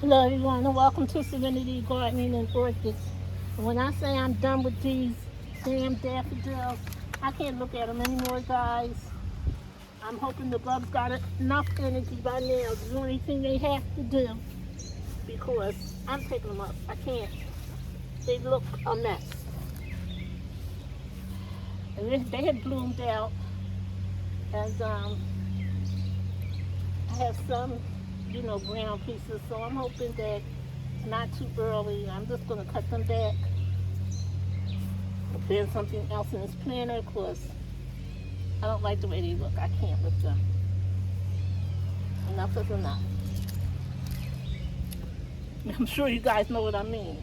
Hello everyone and welcome to Serenity Gardening and Orchids. And when I say I'm done with these damn daffodils, I can't look at them anymore, guys. I'm hoping the bugs got enough energy by now to do the only thing they have to do, because I'm picking them up. I can't. They look a mess. And they had bloomed out as I have some, brown pieces, so I'm hoping that it's not too early. I'm just going to cut them back, put something else in this planter, because I don't like the way they look. I can't with them. Enough is enough. I'm sure you guys know what I mean.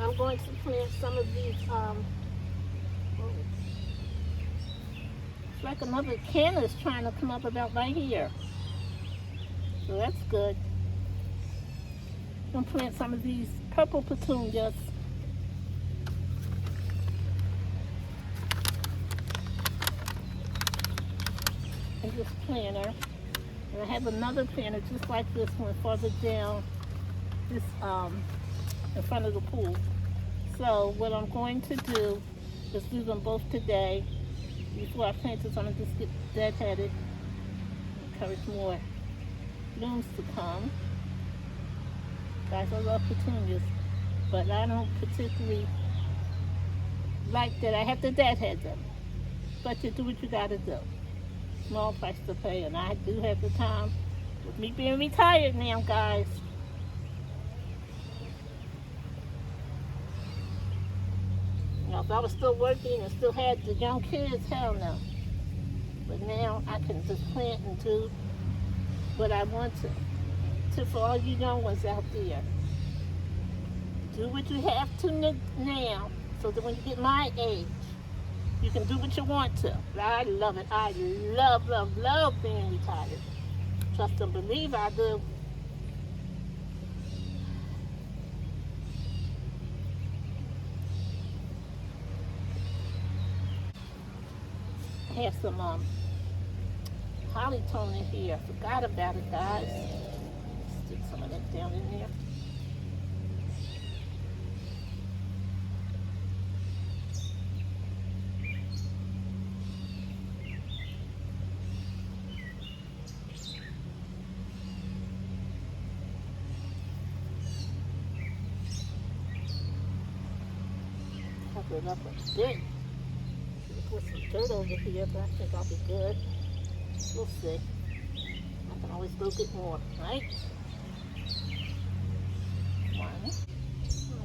I'm going to plant some of these, it's like another canna is trying to come up about right here. So that's good. I'm going to plant some of these purple petunias. In this planter. And I have another planter just like this one further down this in front of the pool. So what I'm going to do is do them both today. Before I plant this, I'm going to just get deadheaded. Encourage more blooms to come. Guys, I love petunias, but I don't particularly like that I have to deadhead them. But you do what you got to do. Small price to pay, and I do have the time with me being retired now, guys. If I was still working and still had the young kids, hell no. But now I can just plant and do what I want to. So for all you young ones out there, do what you have to now, so that when you get my age, you can do what you want to. I love it. I love, love, love being retired. Trust and believe I do. I have some holly tone in here. I forgot about it, guys. Stick some of that down in there. Cover it up a bit. Put some dirt over here, but I think I'll be good. We'll see. I can always go get more, right? One.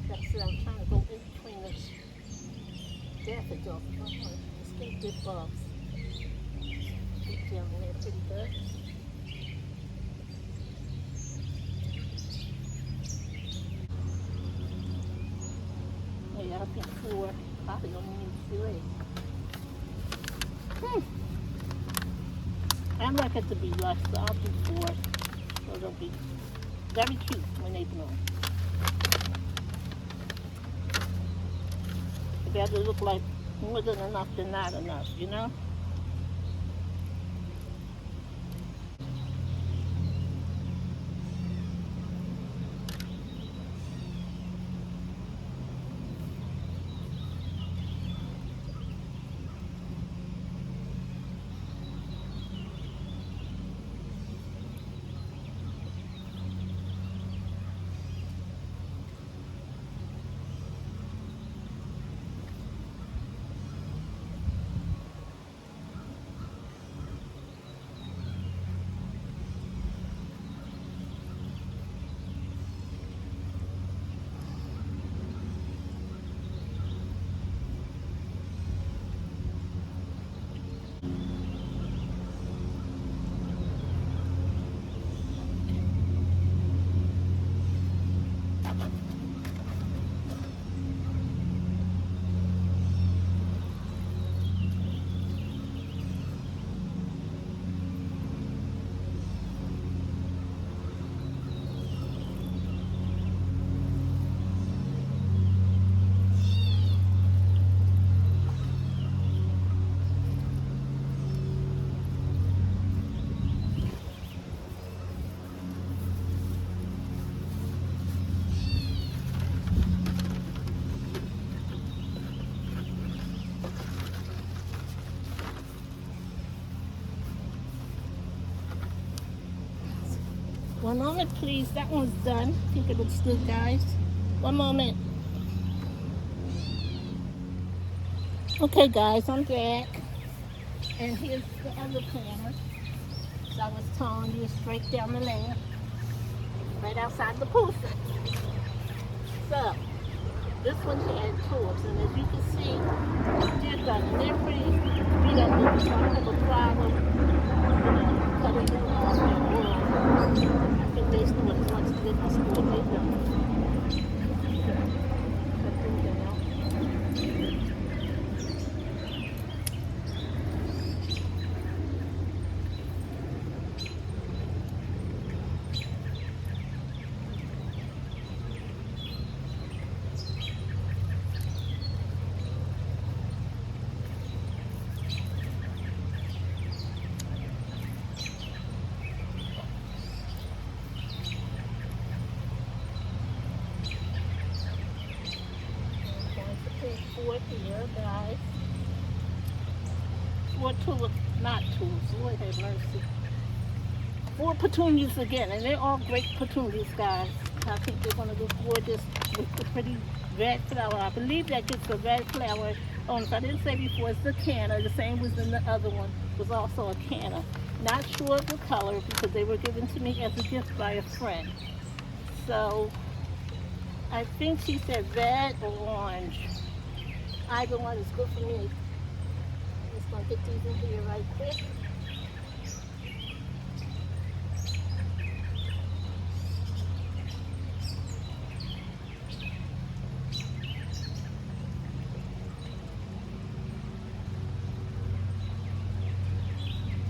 Like I said, I'm trying to go in between the daffodils. I want to escape big bugs. Get down there pretty good. Yeah, I think 4. Probably only need 3. I like it to be lush, so I'll do 4. So they'll be very cute when they bloom. It better look like more than enough than not enough, you know? One moment, please. That one's done. I think it looks good, guys. One moment. Okay, guys, I'm back. And here's the other planter. So I was telling you, straight down the lane, right outside the pool set. So, this one had tulips, and as you can see, they're done, and they're pretty beat up looking, so I don't have a problem, cutting them off and wood. I think they still as much as they can still make them. Cut them down. Four here, guys. Four tulips, not tulips, Lord have mercy. Four petunias again, and they're all great petunias, guys. I think they're going to look gorgeous with the pretty red flower. I believe that gets a red flower. Oh, if I didn't say before, it's the canna. The same was in the other one, was also a canna. Not sure of the color because they were given to me as a gift by a friend. So, I think she said red or orange. Either one is good for me. I'm just going to get these in here right quick.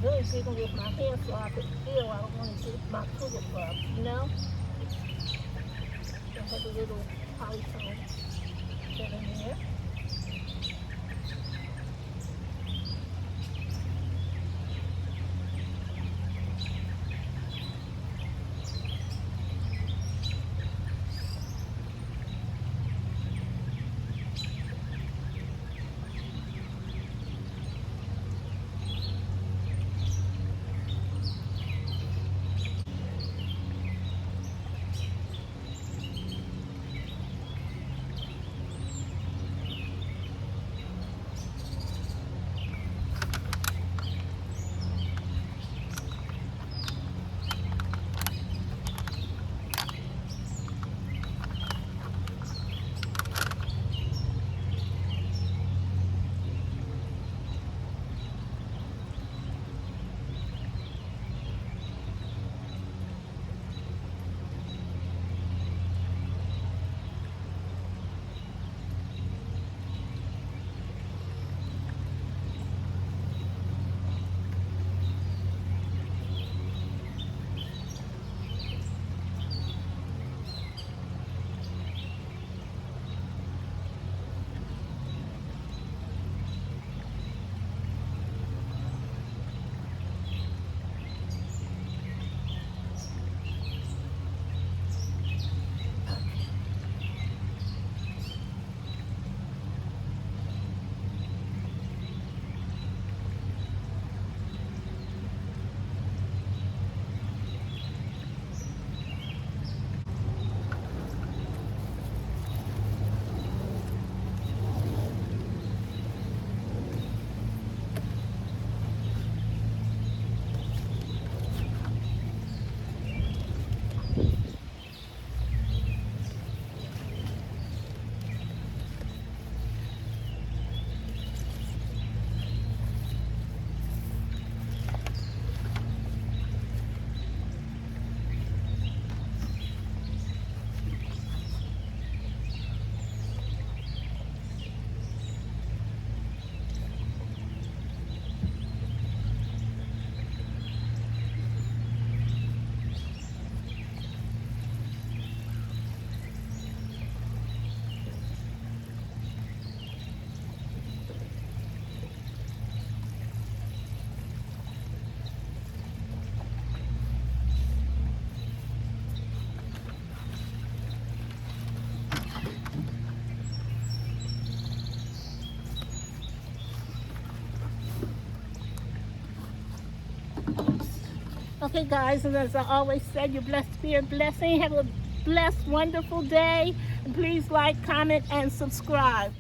Really digging with my hand so I could feel I don't want to get my tulip up, you know? I have a little polytone set in there. Okay, guys, and as I always say, you're blessed to be a blessing. Have a blessed, wonderful day. And please like, comment, and subscribe.